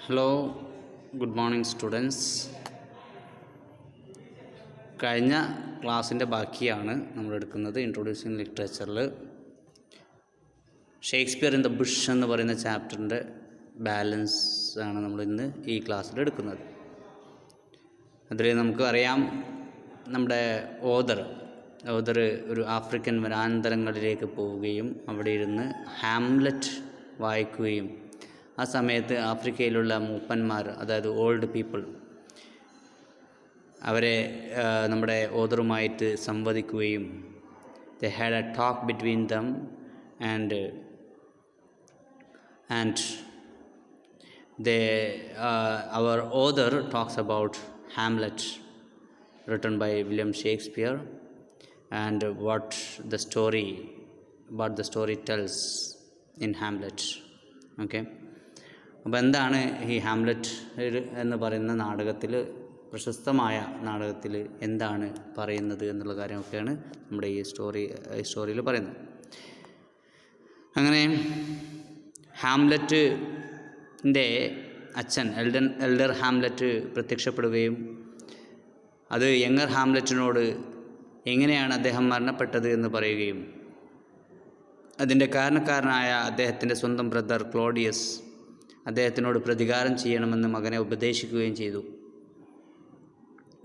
Hello, good morning students. കഴിഞ്ഞ ക്ലാസ്സിൻ്റെ ബാക്കിയാണ് നമ്മൾ എടുക്കുന്നത്. ഇൻട്രൊഡ്യൂസിങ് ലിറ്ററേച്ചറിൽ ഷേക്സ്പിയർ ഇൻ ദ ബുഷ് എന്ന് പറയുന്ന ചാപ്റ്ററിൻ്റെ ബാലൻസ് ആണ് നമ്മൾ ഇന്ന് ഈ ക്ലാസ്സിൽ എടുക്കുന്നത്. അതിൽ നമുക്ക് അറിയാം, നമ്മുടെ ഓതർ ഒരു ആഫ്രിക്കൻ വനാന്തരങ്ങളിലേക്ക് പോവുകയും അവിടെ ഇരുന്ന് ഹാംലെറ്റ് വായിക്കുകയും ആ സമയത്ത് ആഫ്രിക്കയിലുള്ള മൂപ്പന്മാർ, അതായത് ഓൾഡ് പീപ്പിൾ, അവരെ നമ്മുടെ ഓതറുമായിട്ട് സംവദിക്കുകയും they had a talk between them and our author talks about Hamlet, written by William Shakespeare, and what the story tells in Hamlet. Okay, അപ്പോൾ എന്താണ് ഈ ഹാംലെറ്റ് എന്ന് പറയുന്ന നാടകത്തിൽ, പ്രശസ്തമായ നാടകത്തിൽ എന്താണ് പറയുന്നത് എന്നുള്ള കാര്യമൊക്കെയാണ് നമ്മുടെ ഈ സ്റ്റോറിയിൽ പറയുന്നത്. അങ്ങനെ ഹാംലെറ്റിൻ്റെ അച്ഛൻ എൽഡർ ഹാംലെറ്റ് പ്രത്യക്ഷപ്പെടുകയും അത് യങ്ങർ ഹാംലെറ്റിനോട് എങ്ങനെയാണ് അദ്ദേഹം മരണപ്പെട്ടത് എന്ന് പറയുകയും അതിൻ്റെ കാരണക്കാരനായ അദ്ദേഹത്തിൻ്റെ സ്വന്തം ബ്രദർ ക്ലോഡിയസ് അദ്ദേഹത്തിനോട് പ്രതികാരം ചെയ്യണമെന്ന് മകനെ ഉപദേശിക്കുകയും ചെയ്തു.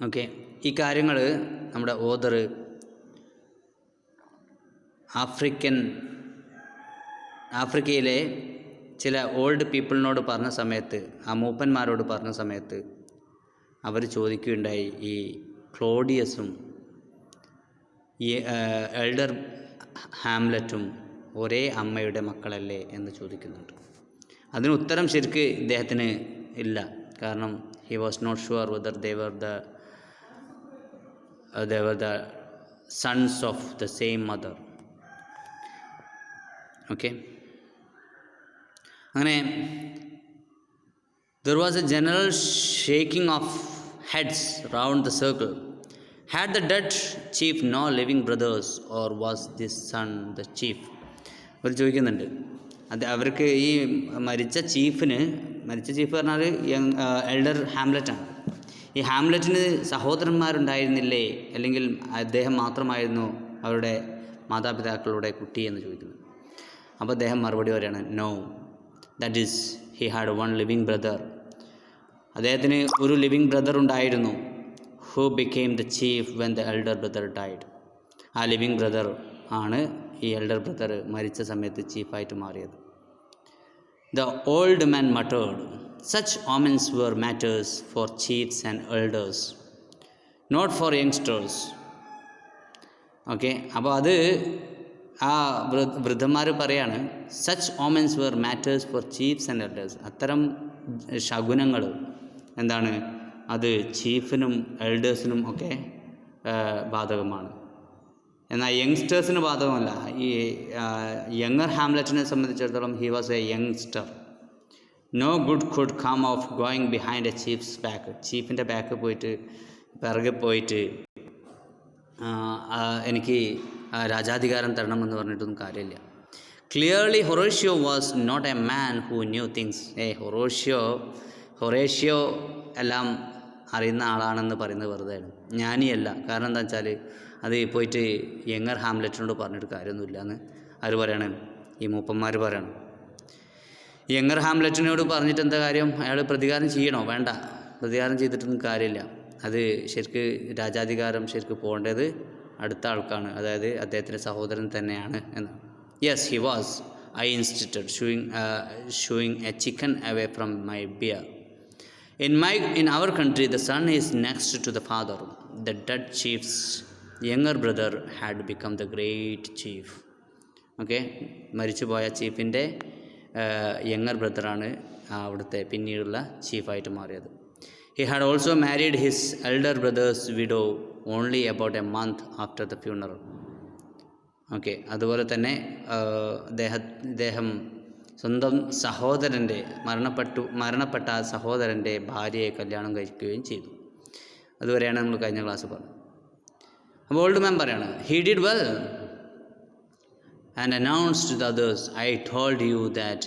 ഓക്കെ, ഈ കാര്യങ്ങൾ നമ്മുടെ ഓതർ ആഫ്രിക്കയിലെ ചില ഓൾഡ് പീപ്പിളിനോട് പറഞ്ഞ സമയത്ത്, ആ മൂപ്പന്മാരോട് പറഞ്ഞ സമയത്ത് അവർ ചോദിക്കുകയുണ്ടായി, ഈ ക്ലോഡിയസും ഈ എൽഡർ ഹാംലെറ്റും ഒരേ അമ്മയുടെ മക്കളല്ലേ എന്ന് ചോദിക്കുന്നുണ്ട്. അതിന് ഉത്തരം ശരിക്ക് ഇദ്ദേഹത്തിന് ഇല്ല. കാരണം he was not sure whether they were the sons of the same mother. Okay, അങ്ങനെ there was a general shaking of heads round the circle. Had the dead chief no living brothers, or was this son the chief? അവർ ചോദിക്കുന്നുണ്ട്. അവർക്ക് ഈ മരിച്ച chief പറഞ്ഞാൽ elder ഹാംലെറ്റാണ്. ഈ ഹാംലെറ്റിന് സഹോദരന്മാരുണ്ടായിരുന്നില്ലേ, അല്ലെങ്കിൽ അദ്ദേഹം മാത്രമായിരുന്നു അവരുടെ മാതാപിതാക്കളുടെ കുട്ടി എന്ന് ചോദിക്കുന്നു. അപ്പോൾ അദ്ദേഹം മറുപടി പറയുകയാണ്, no, that is he had one living brother. അദ്ദേഹത്തിന് ഒരു ലിവിങ് ബ്രദർ ഉണ്ടായിരുന്നു. Who became the chief when the elder brother died. ആ ലിവിങ് ബ്രദർ ആണ് ഈ എൽഡർ ബ്രദർ മരിച്ച സമയത്ത് ചീഫായിട്ട് മാറിയത്. The old man muttered, such omens were matters for chiefs and elders, not for youngsters. Okay, അപ്പോൾ അത് ആ വൃദ്ധന്മാർ പറയാണ്, such omens were matters for chiefs and elders. അത്തരം ശകുനങ്ങൾ എന്താണ്, അത് ചീഫിനും എൽഡേഴ്സിനും ഒക്കെ ബാധകമാണ്. എന്നാൽ യങ്സ്റ്റേഴ്സിന് ബാധകമല്ല. ഈ യങ്ങർ ഹാംലെറ്റിനെ സംബന്ധിച്ചിടത്തോളം he was a youngster. No good could come of going behind a chief's back. ചീഫിൻ്റെ ബാക്ക് പോയിട്ട്, പിറകെ പോയിട്ട് എനിക്ക് രാജാധികാരം തരണമെന്ന് പറഞ്ഞിട്ടൊന്നും കാര്യമില്ല. Clearly Horatio was not a man who knew things. Horatio എല്ലാം അറിയുന്ന ആളാണെന്ന് പറയുന്നത് വെറുതെയാണ്, ജ്ഞാനിയല്ല. കാരണം എന്താ വെച്ചാൽ അത് പോയിട്ട് യങ്ങർ ഹാംലെറ്റിനോട് പറഞ്ഞിട്ട് കാര്യമൊന്നുമില്ല എന്ന് ആര് പറയാണ്, ഈ മൂപ്പന്മാർ പറയണം. യങ്ങർ ഹാംലെറ്റിനോട് പറഞ്ഞിട്ട് എന്താ കാര്യം? അയാൾ പ്രതികാരം ചെയ്യണോ? വേണ്ട, പ്രതികാരം ചെയ്തിട്ടൊന്നും കാര്യമില്ല. അത് ശരിക്ക് രാജാധികാരം ശരിക്ക് പോകേണ്ടത് അടുത്ത ആൾക്കാണ്, അതായത് അദ്ദേഹത്തിൻ്റെ സഹോദരൻ തന്നെയാണ് എന്ന്. Yes, he was. I insisted shooing a chicken away from my beer. In our country, the son is next to the father. The dead chief's younger brother had become the great chief. Okay, മരിച്ചുപോയ ചീഫിൻ്റെ younger ബ്രദറാണ് അവിടുത്തെ പിന്നീടുള്ള ചീഫായിട്ട് മാറിയത്. He had also married his elder brother's widow only about a month after the funeral. Okay, അതുപോലെ തന്നെ അദ്ദേഹം സ്വന്തം സഹോദരൻ്റെ മരണപ്പെട്ട ആ സഹോദരൻ്റെ ഭാര്യയെ കല്യാണം കഴിക്കുകയും ചെയ്തു. അതുവരെയാണ് നമ്മൾ കഴിഞ്ഞ ക്ലാസ് പറഞ്ഞത്. അപ്പോൾ ഓൾഡ് മാൻ പറയാണ്, he did well and announced to the others, I told you that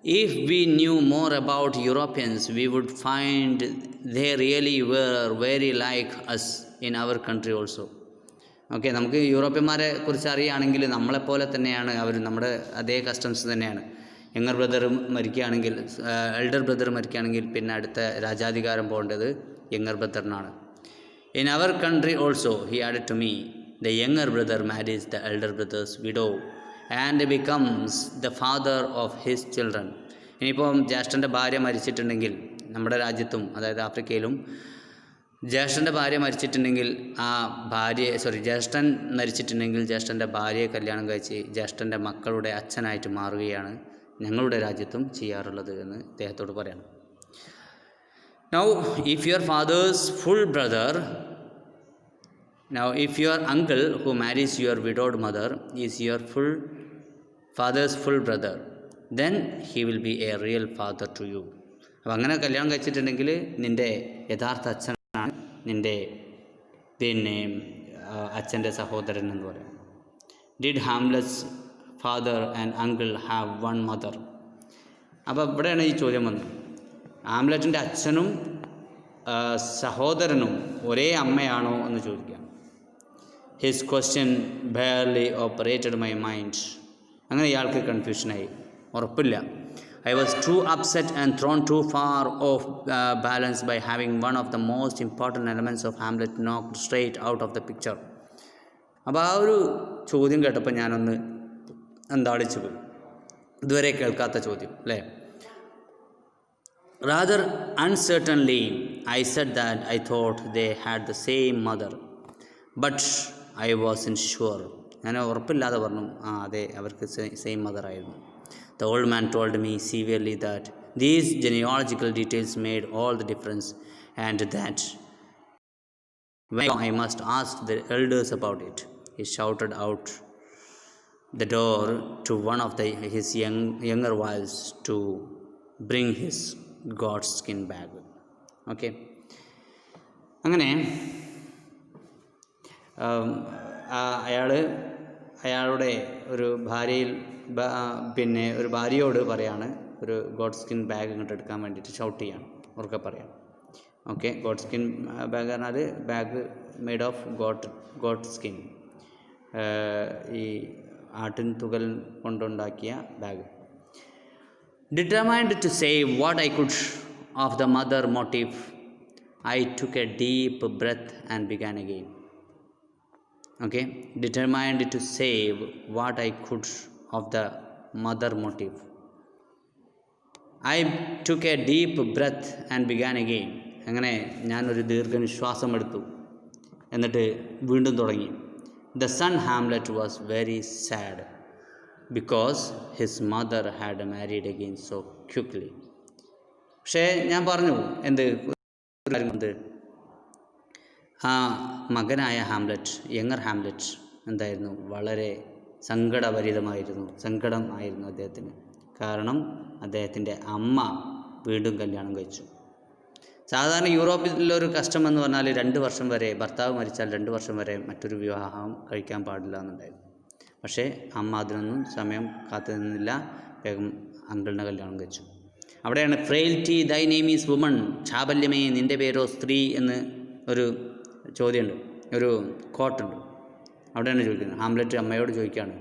If we knew more about Europeans, we would find they really were very like us in our country also. Okay, നമുക്ക് യൂറോപ്യന്മാരെ കുറിച്ച് അറിയുകയാണെങ്കിൽ നമ്മളെപ്പോലെ തന്നെയാണ് അവർ, നമ്മുടെ അതേ customs തന്നെയാണ്. Younger brother മരിക്കുകയാണെങ്കിൽ, elder brother മരിക്കുകയാണെങ്കിൽ പിന്നെ അടുത്ത രാജാധികാരം പോകേണ്ടത് യങ്ങർ ബ്രദറിനാണ്. In our country also, he added to me, the younger brother marries the elder brother's widow and becomes the father of his children. ഇനിയിപ്പം ജ്യേഷ്ഠൻ്റെ ഭാര്യ മരിച്ചിട്ടുണ്ടെങ്കിൽ, നമ്മുടെ രാജ്യത്തും അതായത് ആഫ്രിക്കയിലും ജ്യേഷ്ഠൻ്റെ ഭാര്യ മരിച്ചിട്ടുണ്ടെങ്കിൽ ജ്യേഷ്ഠൻ മരിച്ചിട്ടുണ്ടെങ്കിൽ ജ്യേഷ്ഠൻ്റെ ഭാര്യയെ കല്യാണം കഴിച്ച് ജ്യേഷ്ഠൻ്റെ മക്കളുടെ അച്ഛനായിട്ട് മാറുകയാണ് ഞങ്ങളുടെ രാജ്യത്തും ചെയ്യാറുള്ളത് എന്ന് അദ്ദേഹത്തോട് പറയണം. Now, if your uncle who marries your widowed mother is your father's full brother, then he will be a real father to you. അപ്പം അങ്ങനെ കല്യാണം കഴിച്ചിട്ടുണ്ടെങ്കിൽ നിൻ്റെ യഥാർത്ഥ അച്ഛനാണ് നിൻ്റെ അച്ഛൻ്റെ സഹോദരൻ എന്ന് പറയാം. Did Hamlets father and uncle have one mother? അപ്പോൾ ഇവിടെയാണ് ഈ ചോദ്യം വന്നത്. ഹാംലെറ്റിൻ്റെ അച്ഛനും സഹോദരനും ഒരേ അമ്മയാണോ എന്ന് ചോദിക്കാം. His question barely operated my mind. അങ്ങനെ ഇയാൾക്ക് കൺഫ്യൂഷനായി, ഉറപ്പില്ല. I was too upset and thrown too far off balance by having one of the most important elements of Hamlet knocked straight out of the picture. അപ്പോൾ ആ ഒരു ചോദ്യം കേട്ടപ്പോൾ ഞാനൊന്ന് അന്താളിച്ചു പോയി. ഇതുവരെ കേൾക്കാത്ത ചോദ്യം അല്ലേ? Rather uncertainly, I said that I thought they had the same mother, but I wasn't sure. ഞാൻ ഉറപ്പില്ലാതെ പറഞ്ഞു, അതെ, അവർക്ക് സെയിം മദർ ആയിരുന്നു. The old man told me severely that these genealogical details made all the difference, and that I must ask the elders about it. He shouted out the door to one of his younger wives to bring his goatskin bag. Okay, അങ്ങനെ അയാളുടെ ഒരു ഭാര്യയോട് പറയാണ്, ഒരു God skin bag ഇങ്ങോട്ട് എടുക്കാൻ വേണ്ടിയിട്ട് shout ചെയ്യാണ്, ഉറക്കെ പറയാം. ഓക്കെ, ഗോഡ് സ്കിൻ ബാഗ് പറഞ്ഞാൽ bag made of goat skin, ഈ ആട്ടിൻ തുകൽ കൊണ്ടുണ്ടാക്കിയ bag. Determined to save what I could of the mother motive, I took a deep breath and began again. Okay, determined to save what I could of the mother motive, I took a deep breath and began again. അങ്ങനെ ഞാനൊരു ദീർഘനിശ്വാസം എടുത്തു, എന്നിട്ട് വീണ്ടും തുടങ്ങി. The son Hamlet was very sad because his mother had married again so quickly. പക്ഷേ ഞാൻ പറഞ്ഞു എന്ത് ആ മകനായ ഹാംലെറ്റ്, യങ്ങർ ഹാംലെറ്റ് എന്തായിരുന്നു, വളരെ സങ്കടമായിരുന്നു അദ്ദേഹത്തിന്. കാരണം അദ്ദേഹത്തിൻ്റെ അമ്മ വീണ്ടും കല്യാണം കഴിച്ചു. സാധാരണ യൂറോപ്പിലൊരു കസ്റ്റം എന്ന് പറഞ്ഞാൽ 2 വർഷം വരെ, ഭർത്താവ് മരിച്ചാൽ 2 വർഷം വരെ മറ്റൊരു വിവാഹം കഴിക്കാൻ പാടില്ല എന്നുണ്ടായിരുന്നു. പക്ഷേ അമ്മ അതിനൊന്നും സമയം കാത്തു നിന്നില്ല, വേഗം അങ്കിളിനെ കല്യാണം കഴിച്ചു. അവിടെയാണ് ഫ്രെയിൽറ്റി ദൈ നെയിം ഈസ് വുമൺ, ചാബല്യമേ നിൻ്റെ പേരോ സ്ത്രീ എന്ന് ഒരു ചോദ്യമുണ്ട്, ഒരു കോട്ടുണ്ട്. അവിടെയാണ് ചോദിക്കുന്നത്. ഹാംലെറ്റ് അമ്മയോട് ചോദിക്കുകയാണ്,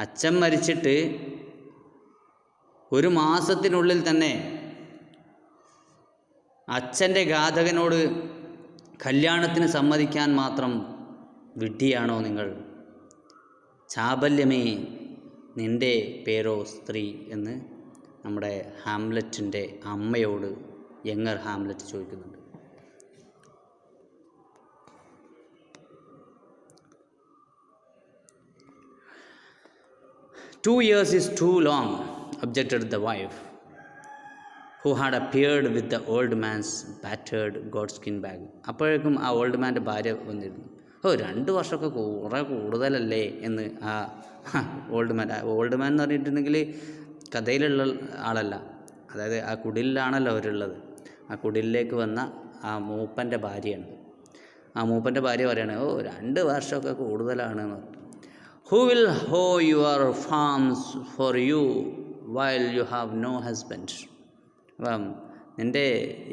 അച്ഛൻ മരിച്ചിട്ട് 1 മാസത്തിനുള്ളിൽ തന്നെ അച്ഛൻ്റെ ഘാതകനോട് കല്യാണത്തിന് സമ്മതിക്കാൻ മാത്രം വിഡ്ഢിയാണോ നിങ്ങൾ? ചാബല്യമേ നിൻ്റെ പേരോ സ്ത്രീ എന്ന് നമ്മുടെ ഹാംലെറ്റിൻ്റെ അമ്മയോട് യങ്ങർ ഹാംലെറ്റ് ചോദിക്കുന്നുണ്ട്. "2 years is too long," objected the wife, who had appeared with the old man's battered goatskin bag. അപ്പോഴേക്കും ആ ഓൾഡ് മാൻ്റെ ഭാര്യ വന്നിരുന്നു. 2 വർഷമൊക്കെ കുറേ കൂടുതലല്ലേ എന്ന് ആ ഓൾഡ് മാൻ എന്ന് പറഞ്ഞിട്ടുണ്ടെങ്കിൽ കഥയിലുള്ള ആളല്ല, അതായത് ആ കുടിലാണല്ലോ അവരുള്ളത്. ആ കുടിലേക്ക് വന്ന ആ മൂപ്പൻ്റെ ഭാര്യയാണ്. ആ മൂപ്പൻ്റെ ഭാര്യ പറയാണ്, 2 വർഷമൊക്കെ കൂടുതലാണ് എന്ന് പറഞ്ഞു. "Who will hoe your farms for you while you have no husband. അപ്പം നിൻ്റെ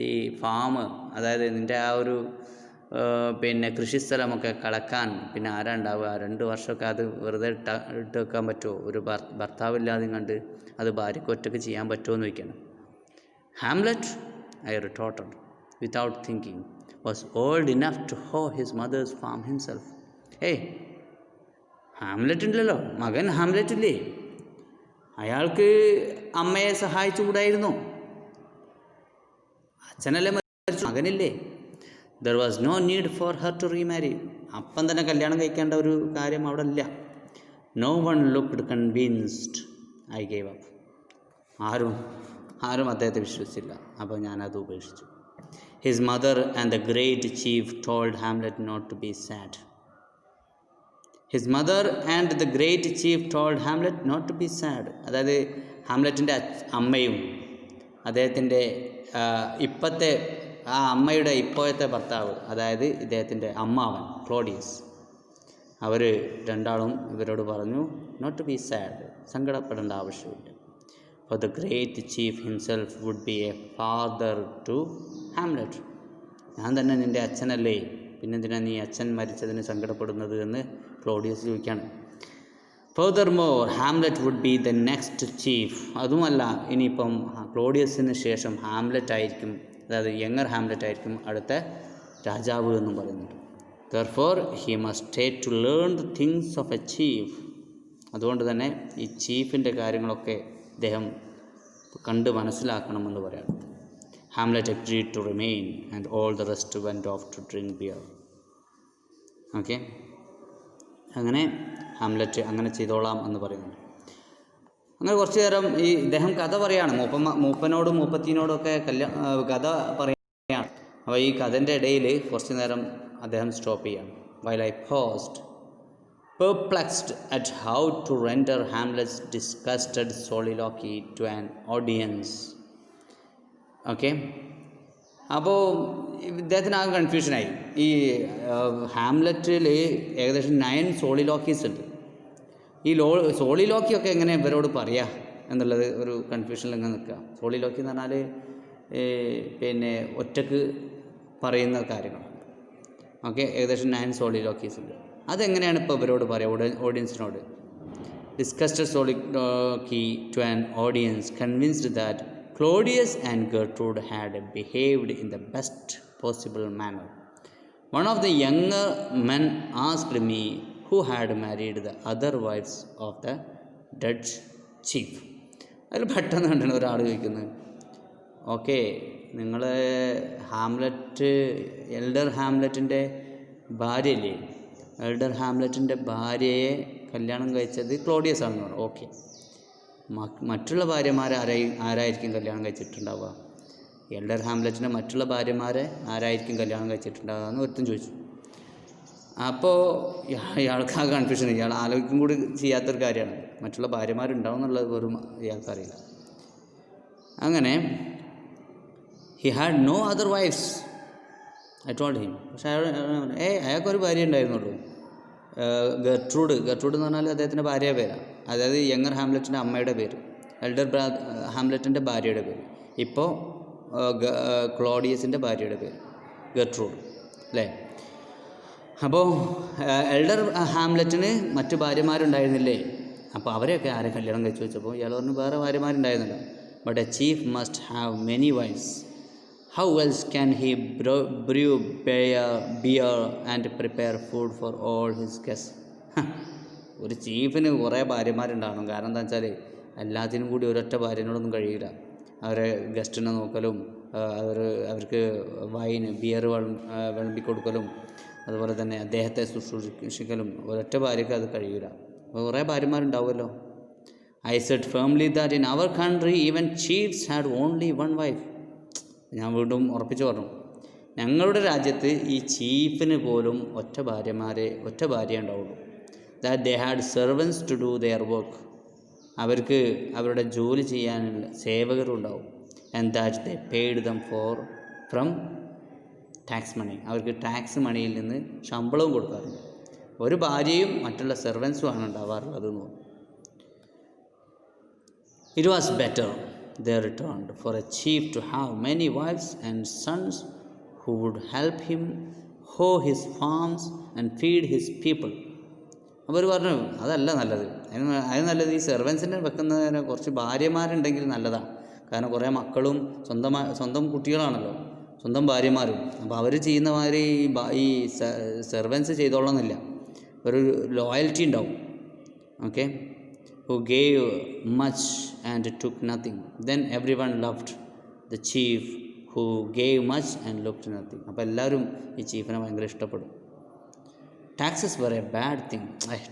ഈ ഫാം, അതായത് നിൻ്റെ ആ ഒരു പിന്നെ കൃഷിസ്ഥലമൊക്കെ കളക്കാൻ പിന്നെ ആരാ ഉണ്ടാവുക? 2 വർഷമൊക്കെ അത് വെറുതെ ഇട്ട് വെക്കാൻ പറ്റുമോ? ഒരു ഭർത്താവില്ലാതെയും കണ്ട് അത് ഭാര്യയ്ക്ക് ഒറ്റയ്ക്ക് ചെയ്യാൻ പറ്റുമോ എന്ന് ചോദിക്കണം. Hamlet, I retorted without thinking, was old enough to hoe his mother's farm himself. ഏയ്, ഹാംലെറ്റ് ഉണ്ടല്ലോ, മകൻ ഹാംലെറ്റ് ഇല്ലേ? അയാൾക്ക് അമ്മയെ സഹായിച്ചുകൂടായിരുന്നോ? അച്ഛനല്ലേ മരിച്ചു, മകനില്ലേ? There was no need for her to remarry. അപ്പം തന്നെ കല്യാണം കഴിക്കേണ്ട ഒരു കാര്യം അവിടെ ഇല്ല. No one looked convinced. I gave up. ആരും അദ്ദേഹത്തെ വിശ്വസിച്ചില്ല. അപ്പോൾ ഞാനത് ഉപേക്ഷിച്ചു. His mother and the great chief told Hamlet not to be sad. His mother and the great chief told Hamlet not to be sad. അതായത് ഹാംലെറ്റിൻ്റെ അമ്മയും അദ്ദേഹത്തിൻ്റെ ഇപ്പോഴത്തെ ആ അമ്മയുടെ ഇപ്പോഴത്തെ ഭർത്താവ്, അതായത് ഇദ്ദേഹത്തിൻ്റെ അമ്മാവൻ ക്ലോഡിയസ്, അവർ രണ്ടാളും ഇവരോട് പറഞ്ഞു നോട്ട് ടു ബി സാഡ്, സങ്കടപ്പെടേണ്ട ആവശ്യമില്ല. For the great chief himself would be a father to Hamlet. ഞാൻ തന്നെ നിൻ്റെ അച്ഛനല്ലേ, പിന്നെന്തിനാ നീ അച്ഛൻ മരിച്ചതിന് സങ്കടപ്പെടുന്നത് എന്ന് ക്ലോഡിയസ് ചോദിക്കുകയാണ്. Furthermore, Hamlet would be the next chief. അതുമല്ല, ഇനിയിപ്പം ക്ലോഡിയസിന് ശേഷം ഹാംലെറ്റ് ആയിരിക്കും, അതായത് യങ്ങർ ഹാംലെറ്റ് ആയിരിക്കും അടുത്ത രാജാവ് എന്നും പറയുന്നുണ്ട്. Therefore, he must stay to learn the things of a chief. അതുകൊണ്ട് തന്നെ ഈ ചീഫിൻ്റെ കാര്യങ്ങളൊക്കെ അദ്ദേഹം കണ്ട് മനസ്സിലാക്കണമെന്ന് പറയാം. Hamlet agreed to remain and all the rest went off to drink beer. Okay, അങ്ങനെ ഹാംലെറ്റ് അങ്ങനെ ചെയ്തോളാം എന്ന് പറയുന്നുണ്ട്. അങ്ങനെ കുറച്ച് നേരം ഈ ഇദ്ദേഹം കഥ പറയാണ്, മൂപ്പനോടും മൂപ്പത്തിനോടൊക്കെ കഥ പറയുകയാണ്. അപ്പോൾ ഈ കഥൻ്റെ ഇടയിൽ കുറച്ച് നേരം അദ്ദേഹം സ്റ്റോപ്പ് ചെയ്യാണ്. While I paused, perplexed at how to render Hamlet's disgusted soliloquy to an audience. Okay, അപ്പോൾ ഇദ്ദേഹത്തിന് ആകെ കൺഫ്യൂഷനായി. ഈ ഹാംലെറ്റിൽ ഏകദേശം 9 സോളിലോക്കീസ് ഉണ്ട്. ഈ സോളിലോക്കിയൊക്കെ എങ്ങനെ ഇവരോട് പറയുക എന്നുള്ളത് ഒരു കൺഫ്യൂഷനിൽ ഇങ്ങനെ നിൽക്കുക. സോളിലോക്കി എന്ന് പറഞ്ഞാൽ പിന്നെ ഒറ്റക്ക് പറയുന്ന കാര്യങ്ങളാണ്. ഓക്കെ, ഏകദേശം 9 സോളിലോക്കീസ് ഉണ്ട്. അതെങ്ങനെയാണ് ഇപ്പോൾ ഇവരോട് പറയുക, ഓഡിയൻസിനോട്? Discussed soliloquy to an audience convinced that Claudius and Gertrude had behaved in the best possible manner. One of the younger men asked me who had married the other wives of the dead chief. അതിൽ പെട്ടെന്ന് കണ്ടാണ് ഒരാൾ ചോദിക്കുന്നത്, okay, നിങ്ങൾ Hamlet, elder ഹാംലെറ്റിൻ്റെ ഭാര്യയല്ലേ? Elder ഹാംലെറ്റിൻ്റെ ഭാര്യയെ കല്യാണം കഴിച്ചത് Claudius ആണെന്ന് പറഞ്ഞു. ഓക്കെ, മറ്റുള്ള ഭാര്യമാരെ ആരായിരിക്കും കല്യാണം കഴിച്ചിട്ടുണ്ടാവുക? എൽഡർ ഹാംലെറ്റിൻ്റെ മറ്റുള്ള ഭാര്യമാരെ ആരായിരിക്കും കല്യാണം കഴിച്ചിട്ടുണ്ടാവുക എന്ന് ഒരുത്തും ചോദിച്ചു. അപ്പോൾ ഇയാൾക്ക് ആ കൺഫ്യൂഷൻ, ഇയാൾ ആലോചിക്കും കൂടി ചെയ്യാത്തൊരു കാര്യമാണ്. മറ്റുള്ള ഭാര്യമാരുണ്ടാവും എന്നുള്ളത് വെറും ഇയാൾക്കറിയില്ല. അങ്ങനെ he had no other wives, I told him. പക്ഷേ അയാൾക്കൊരു ഭാര്യ ഉണ്ടായിരുന്നുള്ളൂ, ഗർട്രൂഡ് എന്ന് പറഞ്ഞാൽ അദ്ദേഹത്തിൻ്റെ ഭാര്യയുടെ പേരാണ്, അതായത് യങ്ങർ ഹാംലെറ്റിൻ്റെ അമ്മയുടെ പേര്, എൽഡർ ഹാംലെറ്റിൻ്റെ ഭാര്യയുടെ പേര്, ഇപ്പോൾ ക്ലോഡിയസിൻ്റെ ഭാര്യയുടെ പേര് ഗർട്രൂഡ്, അല്ലേ? അപ്പോൾ എൽഡർ ഹാംലെറ്റിന് മറ്റു ഭാര്യമാരുണ്ടായിരുന്നില്ലേ? അപ്പോൾ അവരെയൊക്കെ ആരെ കല്യാണം കഴിച്ചു വെച്ചപ്പോൾ ഇയാൾ പറഞ്ഞു വേറെ ഭാര്യമാരുണ്ടായിരുന്നില്ല. But a chief must have many wives. How else can he brew beer and prepare food for all his guest? ഒരു ചീഫിന് കുറേ ഭാര്യമാരുണ്ടാവണം. കാരണം എന്താ വെച്ചാൽ എല്ലാത്തിനും കൂടി ഒരൊറ്റ ഭാര്യനോടൊന്നും കഴിയില്ല. അവരെ ഗസ്റ്റിനെ നോക്കലും അവർക്ക് ബിയർ വിളമ്പിക്കൊടുക്കലും അതുപോലെ തന്നെ അദ്ദേഹത്തെ ശുശ്രൂഷിക്കലും ഒരൊറ്റ ഭാര്യയ്ക്ക് അത് കഴിയില്ല. അപ്പോൾ കുറേ ഭാര്യമാരുണ്ടാവുമല്ലോ. I said firmly that in our country even chiefs had only 1 wife. ഞാൻ വീണ്ടും ഉറപ്പിച്ചു പറഞ്ഞു, ഞങ്ങളുടെ രാജ്യത്ത് ഈ ചീഫിന് പോലും ഒറ്റ ഭാര്യ ഉണ്ടാവുള്ളൂ. That they had servants to do their work. അവർക്ക് അവരുടെ ജോലി ചെയ്യാനുള്ള സേവകരും ഉണ്ടാവും. And that they paid them from tax money. അവർക്ക് ടാക്സ് മണിയിൽ നിന്ന് ശമ്പളവും കൊടുക്കാറുണ്ട്. ഒരു ഭാര്യയും മറ്റുള്ള സെർവൻസുമാണ് ഉണ്ടാവാറുള്ളത് എന്ന് പറഞ്ഞു. It was better, they returned, for a chief to have many wives and sons who would help him hoe his farms and feed his people. അപ്പോൾ അവർ പറഞ്ഞു അതല്ല നല്ലത്, അതിന് നല്ലത് ഈ സെർവൻസിനെ വെക്കുന്നതിന് കുറച്ച് ഭാര്യമാരുണ്ടെങ്കിൽ നല്ലതാണ്. കാരണം കുറേ മക്കളും സ്വന്തം കുട്ടികളാണല്ലോ, സ്വന്തം ഭാര്യമാരും. അപ്പോൾ അവർ ചെയ്യുന്ന മാതിരി ഈ സെർവൻസ് ചെയ്തോളണമെന്നില്ല, ഒരു ലോയൽറ്റി ഉണ്ടാവും. Okay, who gave much and took nothing. Then everyone loved the chief who gave much and looked nothing. അപ്പോൾ എല്ലാവരും ഈ ചീഫിനെ ഭയങ്കര ഇഷ്ടപ്പെടും. ടാക്സസ് വരെ ബാഡ് തിങ്.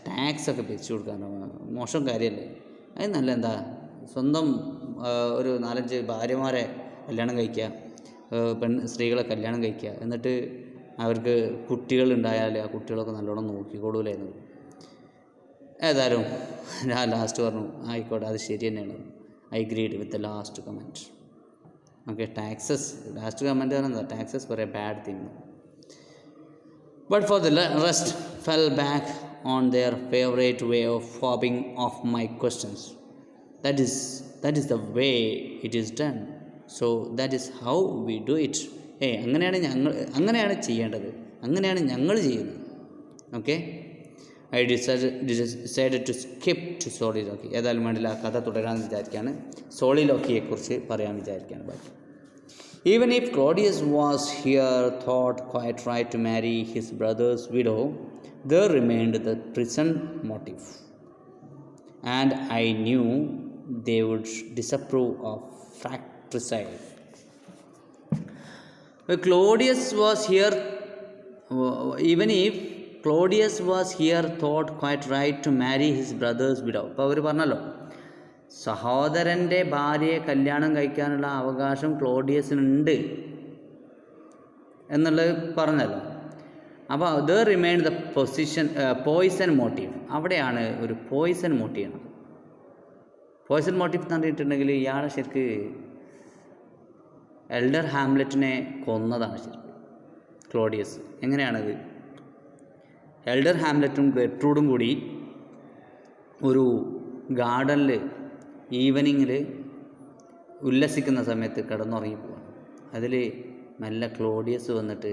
ടാക്സൊക്കെ പിരിച്ചു കൊടുക്കാൻ മോശം കാര്യമല്ലേ? അത് നല്ല എന്താ, സ്വന്തം ഒരു 4-5 ഭാര്യമാരെ കല്യാണം കഴിക്കുക, സ്ത്രീകളെ കല്യാണം കഴിക്കുക, എന്നിട്ട് അവർക്ക് കുട്ടികളുണ്ടായാൽ ആ കുട്ടികളൊക്കെ നല്ലോണം നോക്കിക്കോളൂലായിരുന്നു. ഏതായാലും ഞാൻ ലാസ്റ്റ് പറഞ്ഞു ആയിക്കോട്ടെ, അത് ശരി തന്നെയാണ്. I agreed with the last comment. Okay, taxes last comment പറഞ്ഞാൽ ടാക്സസ് വരെ bad thing. But for the rest fell back on their favorite way of fobbing off my questions. That is the way it is done. So that is how we do it. അങ്ങനെയാണ് ചെയ്യേണ്ടത്, അങ്ങനെയാണ് ഞങ്ങൾ ചെയ്യുന്നത്. Okay, I decided to skip to Soliloquy. ഏതായാലും വേണ്ടില്ല, ആ കഥ തുടരാമെന്ന് വിചാരിക്കുകയാണ്. സോളിലോക്കിയെക്കുറിച്ച് പറയാൻ വിചാരിക്കുകയാണ് ബാക്കി. Even if Claudius was here thought quite right to marry his brother's widow, there remained the prison motive. And I knew they would disapprove of fratricide. Claudius was here, even if Claudius was here thought quite right to marry his brother's widow. അപ്പോൾ അവർ പറഞ്ഞല്ലോ സഹോദരൻ്റെ ഭാര്യയെ കല്യാണം കഴിക്കാനുള്ള അവകാശം ക്ലോഡിയസിനുണ്ട് എന്നുള്ളത് പറഞ്ഞല്ലോ. അപ്പോൾ the remain the poison motive. അവിടെയാണ് ഒരു പോയിസൺ മോട്ടീവ്. പോയിസൺ മോട്ടീവ് എന്ന് പറഞ്ഞിട്ടുണ്ടെങ്കിൽ ഇയാളെ ശരിക്ക് എൽഡർ ഹാംലെറ്റിനെ കൊന്നതാണ് ശരിക്കും ക്ലോഡിയസ്. എങ്ങനെയാണത്? എൽഡർ ഹാംലെറ്റും ഗെർട്രൂഡും കൂടി ഒരു ഗാർഡനിൽ ഈവനിങ്ങിൽ ഉല്ലസിക്കുന്ന സമയത്ത് കിടന്നുറങ്ങി പോവാണ്. അതിൽ നല്ല ക്ലോഡിയസ് വന്നിട്ട്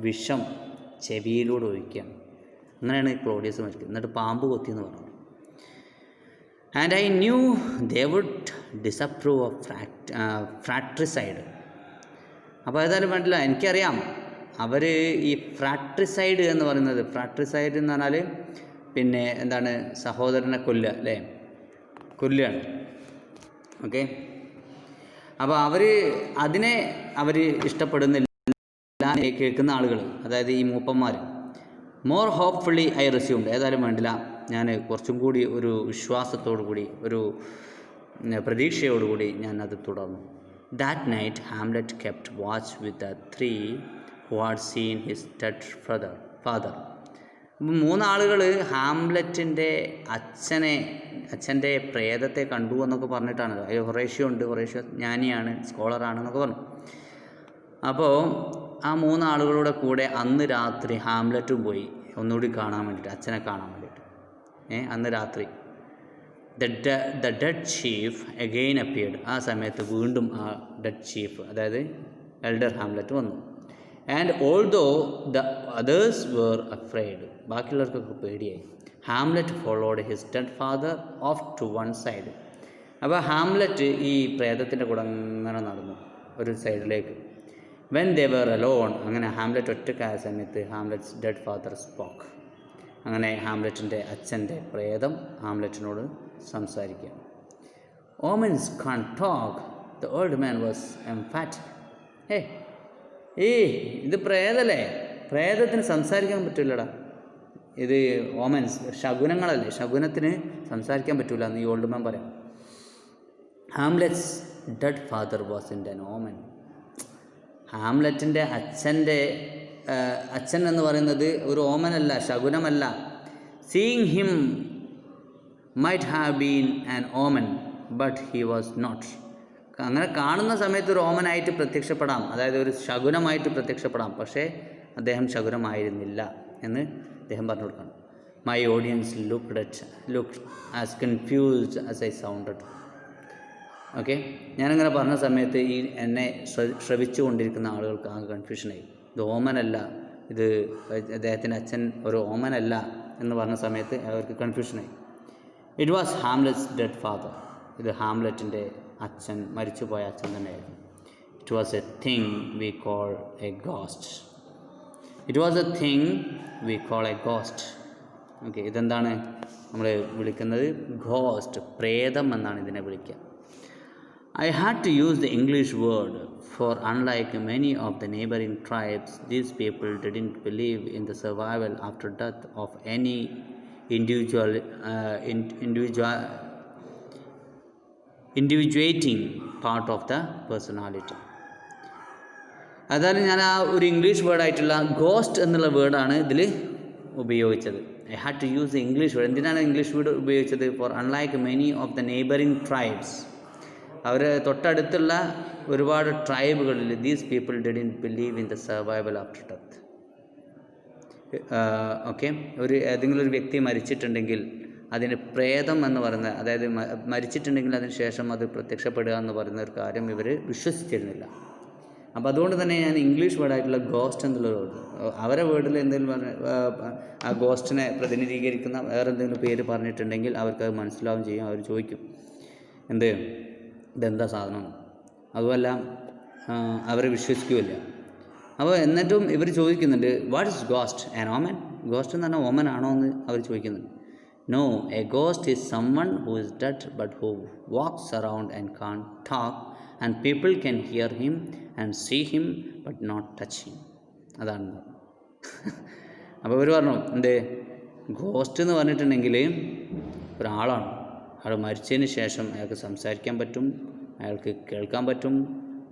വിഷം ചെവിയിലൂടെ ഒഴിക്കുകയാണ്. അങ്ങനെയാണ് ക്ലോഡിയസ് മരിക്കുന്നത്. എന്നിട്ട് പാമ്പ് കൊത്തിയെന്ന് പറഞ്ഞു. And I knew they would disapprove of fratricide. അപ്പോൾ ഏതായാലും വേണ്ടില്ല, എനിക്കറിയാം അവർ ഈ ഫ്രാട്രിസൈഡ് എന്ന് പറയുന്നത്, ഫ്രാട്രിസൈഡ് എന്ന് പറഞ്ഞാൽ പിന്നെ എന്താണ്, സഹോദരനെ കൊല്ലുക അല്ലേ, കൊല്ലുകയാണ്. ഓക്കെ, അപ്പോൾ അതിനെ അവർ ഇഷ്ടപ്പെടുന്നില്ല കേൾക്കുന്ന ആളുകൾ, അതായത് ഈ മൂപ്പന്മാർ. More hopefully I resumed. ഏതായാലും വേണ്ടില്ല, ഞാൻ കുറച്ചും കൂടി ഒരു വിശ്വാസത്തോടു കൂടി, ഒരു പ്രതീക്ഷയോടുകൂടി ഞാൻ അത് തുടർന്നു. That night Hamlet kept watch with the 3 who had seen his dead father. അപ്പം 3 ആളുകൾ ഹാംലെറ്റിൻ്റെ അച്ഛൻ്റെ പ്രേതത്തെ കണ്ടു എന്നൊക്കെ പറഞ്ഞിട്ടാണല്ലോ. അതിൽ ഹൊറേഷ്യോ ഉണ്ട്, ഹൊറേഷ്യോ ജ്ഞാനിയാണ്, സ്കോളറാണെന്നൊക്കെ പറഞ്ഞു. അപ്പോൾ ആ 3 ആളുകളുടെ കൂടെ അന്ന് രാത്രി ഹാംലെറ്റും പോയി ഒന്നുകൂടി കാണാൻ വേണ്ടിയിട്ട്, അച്ഛനെ കാണാൻ വേണ്ടിയിട്ട്. അന്ന് രാത്രി the dead chief again appeared. ആ സമയത്ത് വീണ്ടും ആ ഡെഡ് ചീഫ്, അതായത് എൽഡർ ഹാംലെറ്റ് വന്നു. And although the others were afraid. ബാക്കിയുള്ളവർക്കൊക്കെ പേടിയായി. Hamlet followed his dead father off to one side. അപ്പോൾ ഹാംലെറ്റ് ഈ പ്രേതത്തിൻ്റെ കൂടെ അങ്ങനെ നടന്നു ഒരു സൈഡിലേക്ക്. വെൻ ദേ വേർ അലോൺ, അങ്ങനെ ഹാംലെറ്റ് ഒറ്റക്കായ സമയത്ത് ഹാംലെറ്റ്സ് ഡെഡ് ഫാദർ സ്പോക്ക്. അങ്ങനെ ഹാംലെറ്റിൻ്റെ അച്ഛൻ്റെ പ്രേതം ഹാംലെറ്റിനോട് സംസാരിക്കുക. Omens can't talk. The old man was emphatic. ഇത് പ്രേതല്ലേ, പ്രേതത്തിന് സംസാരിക്കാൻ പറ്റില്ലടാ. ഇത് ഓമൻസ്, ശകുനങ്ങളല്ലേ, ശകുനത്തിന് സംസാരിക്കാൻ പറ്റില്ല എന്ന് ഈ ഓൾഡ് മാൻ പറയാം. Hamlet's dead father was in an omen. ഹാംലെറ്റിൻ്റെ അച്ഛൻ എന്ന് പറയുന്നത് ഒരു ഓമനല്ല, ശകുനമല്ല. Seeing him might have been an omen but he was not. അങ്ങനെ കാണുന്ന സമയത്ത് ഒരു ഓമനായിട്ട് പ്രത്യക്ഷപ്പെടാം, അതായത് ഒരു ശകുനമായിട്ട് പ്രത്യക്ഷപ്പെടാം, പക്ഷേ അദ്ദേഹം ശകുനമായിരുന്നില്ല എന്ന് അദ്ദേഹം പറഞ്ഞു കൊടുക്കണം. My audience looked as confused as I sounded. Okay, ഞാനിങ്ങനെ പറഞ്ഞ സമയത്ത് ഈ എന്നെ ശ്രവിച്ചു കൊണ്ടിരിക്കുന്ന ആളുകൾക്ക് ആകെ കൺഫ്യൂഷനായി. ഇത് ഓമനല്ല, ഇത് അദ്ദേഹത്തിൻ്റെ അച്ഛൻ ഒരു ഓമനല്ല എന്ന് പറഞ്ഞ സമയത്ത് അവർക്ക് കൺഫ്യൂഷനായി. It was Hamlet's dead father. ഇത് ഹാംലെറ്റിൻ്റെ അച്ഛൻ, മരിച്ചുപോയ അച്ഛൻ തന്നെയായിരുന്നു. It was a thing we call a ghost. It was a thing we call a ghost. Okay, ഇതെന്താണ് നമ്മൾ വിളിക്കുന്നത്? ഗോസ്റ്റ്, പ്രേതം എന്നാണ് ഇതിനെ വിളിക്കുക. I had to use the English word, for unlike many of the neighboring tribes, these people didn't believe in the survival after death of any individuating part of the personality. അതായത് ഞാൻ ആ ഒരു English വേർഡായിട്ടുള്ള ghost എന്നുള്ള വേർഡാണ് ഇതിൽ ഉപയോഗിച്ചത്. I had to use the English word. എന്തിനാണ് English word ഉപയോഗിച്ചത്? For unlike many of the neighbouring tribes, അവർ തൊട്ടടുത്തുള്ള ഒരുപാട് ട്രൈബുകളിൽ these people didn't believe in the survival after death. Okay, ഏതെങ്കിലും ഒരു വ്യക്തി മരിച്ചിട്ടുണ്ടെങ്കിൽ അതിന് പ്രേതം എന്ന് പറയുന്ന, അതായത് മരിച്ചിട്ടുണ്ടെങ്കിൽ അതിന് ശേഷം അത് പ്രത്യക്ഷപ്പെടുക എന്ന് പറയുന്ന ഒരു കാര്യം ഇവർ വിശ്വസിച്ചിരുന്നില്ല. അപ്പോൾ അതുകൊണ്ട് തന്നെ ഞാൻ ഇംഗ്ലീഷ് വേർഡായിട്ടുള്ള ഗോസ്റ്റ് എന്നുള്ള വേർഡ്, അവരെ വേർഡിൽ എന്തെങ്കിലും ആ ഗോസ്റ്റിനെ പ്രതിനിധീകരിക്കുന്ന വേറെ എന്തെങ്കിലും പേര് പറഞ്ഞിട്ടുണ്ടെങ്കിൽ അവർക്കത് മനസ്സിലാവും ചെയ്യും. അവർ ചോദിക്കും ഇതെന്താ സാധനം. അതുമല്ല അവർ വിശ്വസിക്കുകയില്ല. അപ്പോൾ എന്നിട്ടും ഇവർ ചോദിക്കുന്നുണ്ട്, what is ghost? An omen? Ghost എന്ന് പറഞ്ഞാൽ ഓമൻ ആണോ എന്ന് അവർ ചോദിക്കുന്നുണ്ട്. No, a ghost is someone who is dead but who walks around and can talk and people can hear him and see him but not touch him. അതാണ്. അപ്പോൾ ഇവർ പറഞ്ഞു ഗോസ്റ്റ് എന്ന് പറഞ്ഞിട്ടുണ്ടെങ്കിൽ ഒരാളാണ്. അയാൾ മരിച്ചതിന് ശേഷം അയാൾക്ക് സംസാരിക്കാൻ പറ്റും, അയാൾക്ക് കേൾക്കാൻ പറ്റും,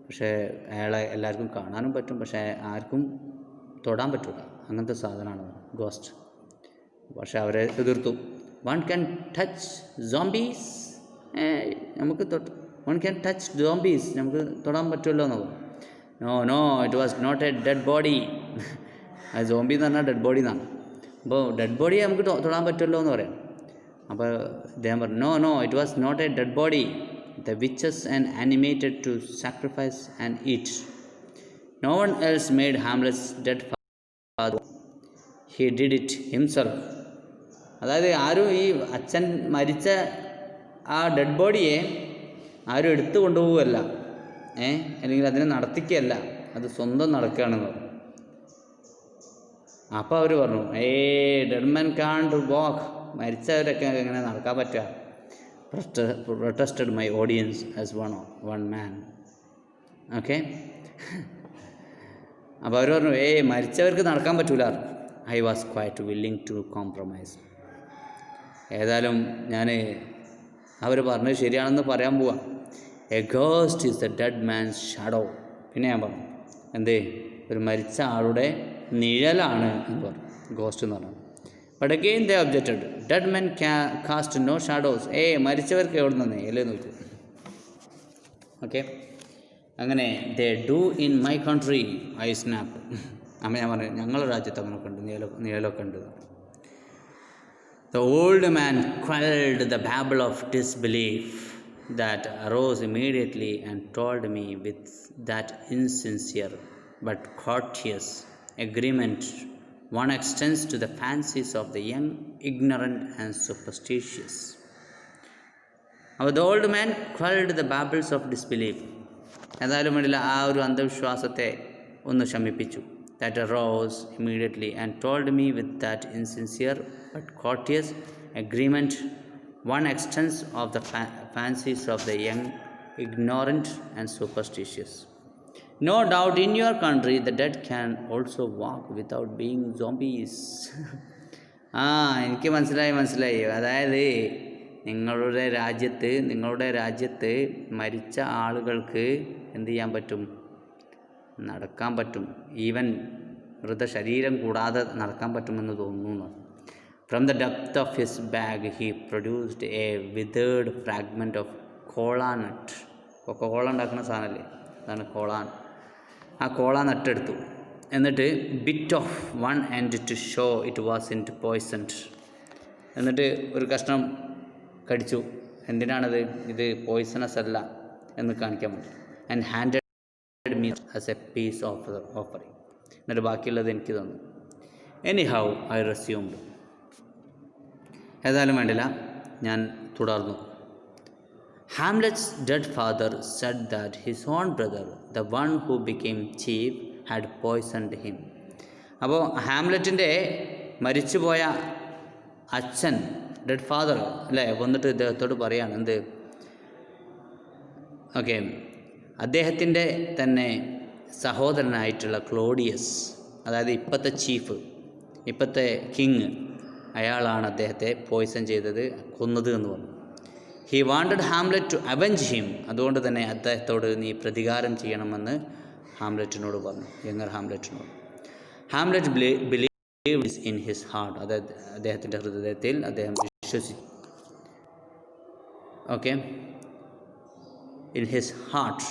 പക്ഷേ അയാളെ എല്ലാവർക്കും കാണാനും പറ്റും, പക്ഷേ ആർക്കും തൊടാൻ പറ്റില്ല. അങ്ങനത്തെ സാധനമാണ് ഗോസ്റ്റ്. പക്ഷേ അവരെ എതിർത്തു. വൺ ക്യാൻ ടച്ച് സോംബീസ്, നമുക്ക് വൺ ക്യാൻ ടച്ച് സോംബീസ്, നമുക്ക് തൊടാൻ പറ്റുമല്ലോ എന്ന് പറഞ്ഞു. No, it was not a dead body. അത് സോംബി എന്ന് പറഞ്ഞാൽ ഡെഡ് ബോഡി എന്നാണ്. അപ്പോൾ ഡെഡ് ബോഡിയെ നമുക്ക് തൊടാൻ പറ്റുമല്ലോ എന്ന് പറയാം. അപ്പോൾ അദ്ദേഹം പറഞ്ഞു, no, it was not a dead body. The witches and animated to sacrifice and eat. No one else made Hamlet's dead father. He did it himself. അതായത് ആരും ഈ അച്ഛൻ മരിച്ച ആ ഡെഡ് ബോഡിയെ ആരും എടുത്തു കൊണ്ടുപോവുകയല്ല, അല്ലെങ്കിൽ അതിനെ നടത്തിക്കുകയല്ല, അത് സ്വന്തം നടക്കുകയാണെന്ന് പറഞ്ഞു. അപ്പോൾ അവർ പറഞ്ഞു, ഡെഡ് മാൻ കാൺട് വാക്ക്. മരിച്ചവരൊക്കെ എങ്ങനെ നടക്കാൻ പറ്റുക? protested my audience as one man. Okay, അപ്പോൾ അവർ പറഞ്ഞു, മരിച്ചവർക്ക് നടക്കാൻ പറ്റൂല. I was quite willing to compromise. ഏതായാലും ഞാൻ അവർ പറഞ്ഞത് ശരിയാണെന്ന് പറയാൻ പോവാം. A ghost is a dead man's shadow. പിന്നെ ഞാൻ പറഞ്ഞു ഒരു മരിച്ച ആളുടെ നിഴലാണ് എന്ന് പറഞ്ഞു ഗോസ്റ്റ് എന്ന് പറഞ്ഞു. But again they objected. Dead men cast no shadows. മരിച്ചവർക്ക് എവിടെ നിന്ന് അല്ലേ നോക്കൂ. ഓക്കെ, അങ്ങനെ they do in my country. I snapped. അമ്മ ഞാൻ പറഞ്ഞു, ഞങ്ങളുടെ രാജ്യത്ത് അങ്ങനെ കണ്ടു, നിഴലൊക്കെ ഉണ്ട്. The old man quelled the babble of disbelief that arose immediately and told me with that insincere but courteous agreement one extends to the fancies of the young, ignorant and superstitious. The old man quelled the babbles of disbelief. ഏതായാലും വേണ്ടില്ല, ആ ഒരു അന്ധവിശ്വാസത്തെ ഒന്ന് ശമിപ്പിച്ചു. That arose immediately and told me with that insincere but courteous agreement one extends of the fancies of the young, ignorant and superstitious. No doubt in your country the dead can also walk without being zombies. എനിക്ക് മനസ്സിലായി. അതായത് നിങ്ങളുടെ രാജ്യത്ത് മരിച്ച ആളുകൾക്ക് എന്ത് ചെയ്യാൻ പറ്റും? നടക്കാൻ പറ്റും. ഈവൻ മൃതശരീരം കൂടാതെ നടക്കാൻ പറ്റുമെന്ന് തോന്നുന്നു. From the depth of his bag he produced a withered fragment of cola nut. കോള ഉണ്ടാക്കുന്ന സാധനമല്ലേ, അതാണ് കോളാൻ. ആ കോള നട്ടെടുത്തു. എന്നിട്ട് bit of one end to show it was in poisoned. എന്നിട്ട് ഒരു കഷ്ണം കടിച്ചു. എന്തിനാണത്? ഇത് പോയ്സണസ് അല്ല, എന്ന് കാണിക്കാൻ വേണ്ടി. And handed me as a piece of offering. എന്നിട്ട് ബാക്കിയുള്ളത് എനിക്ക് തന്നു. Anyhow I resumed. ഏതായാലും വേണ്ടില്ല, ഞാൻ തുടർന്നു. Hamlet's dead father said that his own brother, the one who became chief, had poisoned him. അപ്പോൾ ഹാംലെറ്റിൻ്റെ മരിച്ചുപോയ അച്ഛൻ, ഡെഡ് ഫാദർ അല്ലേ, വന്നിട്ട് ഇദ്ദേഹത്തോട് പറയാണ് എന്ത്, ഓക്കെ, അദ്ദേഹത്തിൻ്റെ തന്നെ സഹോദരനായിട്ടുള്ള ക്ലോഡിയസ്, അതായത് ഇപ്പോഴത്തെ ചീഫ്, ഇപ്പോഴത്തെ കിങ്, അയാളാണ് അദ്ദേഹത്തെ പോയ്സൺ ചെയ്തത്, കൊന്നത് എന്ന് പറഞ്ഞു. He wanted Hamlet to avenge him. അതുകൊണ്ട് തന്നെ അദ്ദേഹത്തോട് നീ പ്രതികാരം ചെയ്യണമെന്ന് ഹാംലെറ്റിനോട് പറഞ്ഞു, യങ്ങർ ഹാംലെറ്റിനോട്. Hamlet believed in his heart. അതായത് അദ്ദേഹത്തിൻ്റെ ഹൃദയത്തിൽ അദ്ദേഹം വിശ്വസിച്ചു. Okay, in his heart.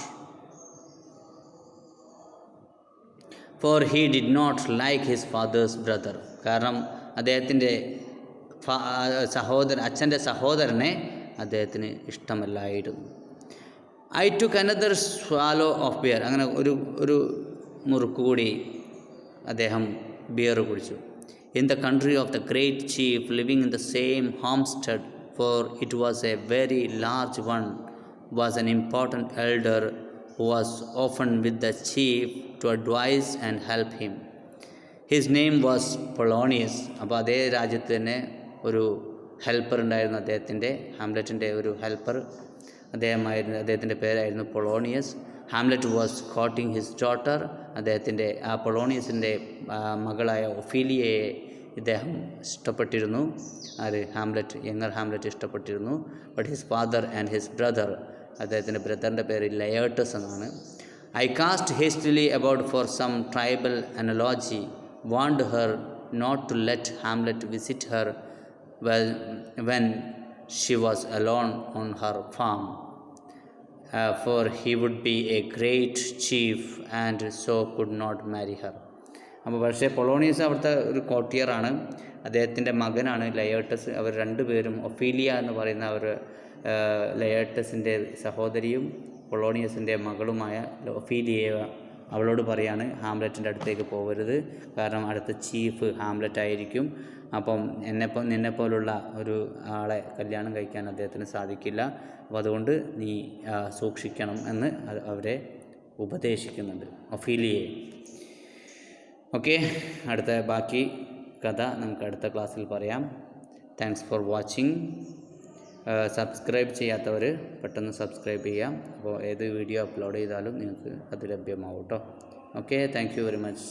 For he did not like his father's brother. കാരണം അദ്ദേഹത്തിൻ്റെ അച്ഛൻ്റെ സഹോദരനെ അദ്ദേഹത്തിന് ഇഷ്ടമല്ലായിരുന്നു. I took another swallow of beer. അങ്ങനെ ഒരു മുറുക്ക് കൂടി അദ്ദേഹം ബിയർ കുടിച്ചു. In the country of the great chief living in the same homestead, for it was a very large one, was an important elder who was often with the chief to advise and help him. His name was Polonius. അപ്പോൾ അതേ രാജ്യത്ത് തന്നെ ഒരു helper ഉണ്ടായിരുന്നു, അദ്ദേഹത്തിൻ്റെ, ഹാംലെറ്റിൻ്റെ ഒരു helper അദ്ദേഹത്തിൻ്റെ പേരായിരുന്നു Polonius. Hamlet was courting his daughter. അദ്ദേഹത്തിൻ്റെ ആ പൊളോണിയസിൻ്റെ മകളായ ഒഫീലിയയെ ഇദ്ദേഹം ഇഷ്ടപ്പെട്ടിരുന്നു. ഹാംലെറ്റ്, യങ്ങർ ഹാംലെറ്റ് ഇഷ്ടപ്പെട്ടിരുന്നു. But his father and his brother, അദ്ദേഹത്തിൻ്റെ ബ്രദറിൻ്റെ പേര് ലയേർട്ടസ് എന്നാണ്. I cast hastily about for some tribal analogy, warned her not to let Hamlet visit her when she was alone on her farm, for he would be a great chief and so could not marry her. അപ്പോൾ പക്ഷേ Polonius അവിടുത്തെ ഒരു കോട്ടിയറാണ്, അദ്ദേഹത്തിൻ്റെ മകനാണ് ലയേർട്ടസ്. അവർ രണ്ടുപേരും, Ophelia എന്ന് പറയുന്ന അവർ ലയേർട്ടസിൻ്റെ സഹോദരിയും പൊളോണിയസിൻ്റെ മകളുമായ ഒഫീലിയ, അവളോട് പറയാണ് ഹാംലെറ്റിൻ്റെ അടുത്തേക്ക് പോകരുത്, കാരണം അടുത്ത ചീഫ് ഹാംലെറ്റ് ആയിരിക്കും. അപ്പം നിന്നെപ്പോലുള്ള ഒരു ആളെ കല്യാണം കഴിക്കാൻ അദ്ദേഹത്തിന് സാധിക്കില്ല, അപ്പോൾ അതുകൊണ്ട് നീ സൂക്ഷിക്കണം എന്ന് അവരെ ഉപദേശിക്കുന്നുണ്ട്, ഒഫീലിയയെ. ഓക്കെ, അടുത്ത ബാക്കി കഥ നമുക്ക് അടുത്ത ക്ലാസ്സിൽ പറയാം. Thanks for watching. സബ്സ്ക്രൈബ് ചെയ്യാത്തവർ പെട്ടെന്ന് സബ്സ്ക്രൈബ് ചെയ്യാം. അപ്പോൾ ഏത് വീഡിയോ അപ്ലോഡ് ചെയ്താലും നിങ്ങൾക്ക് അത് ലഭ്യമാവും കേട്ടോ. Okay, thank you very much.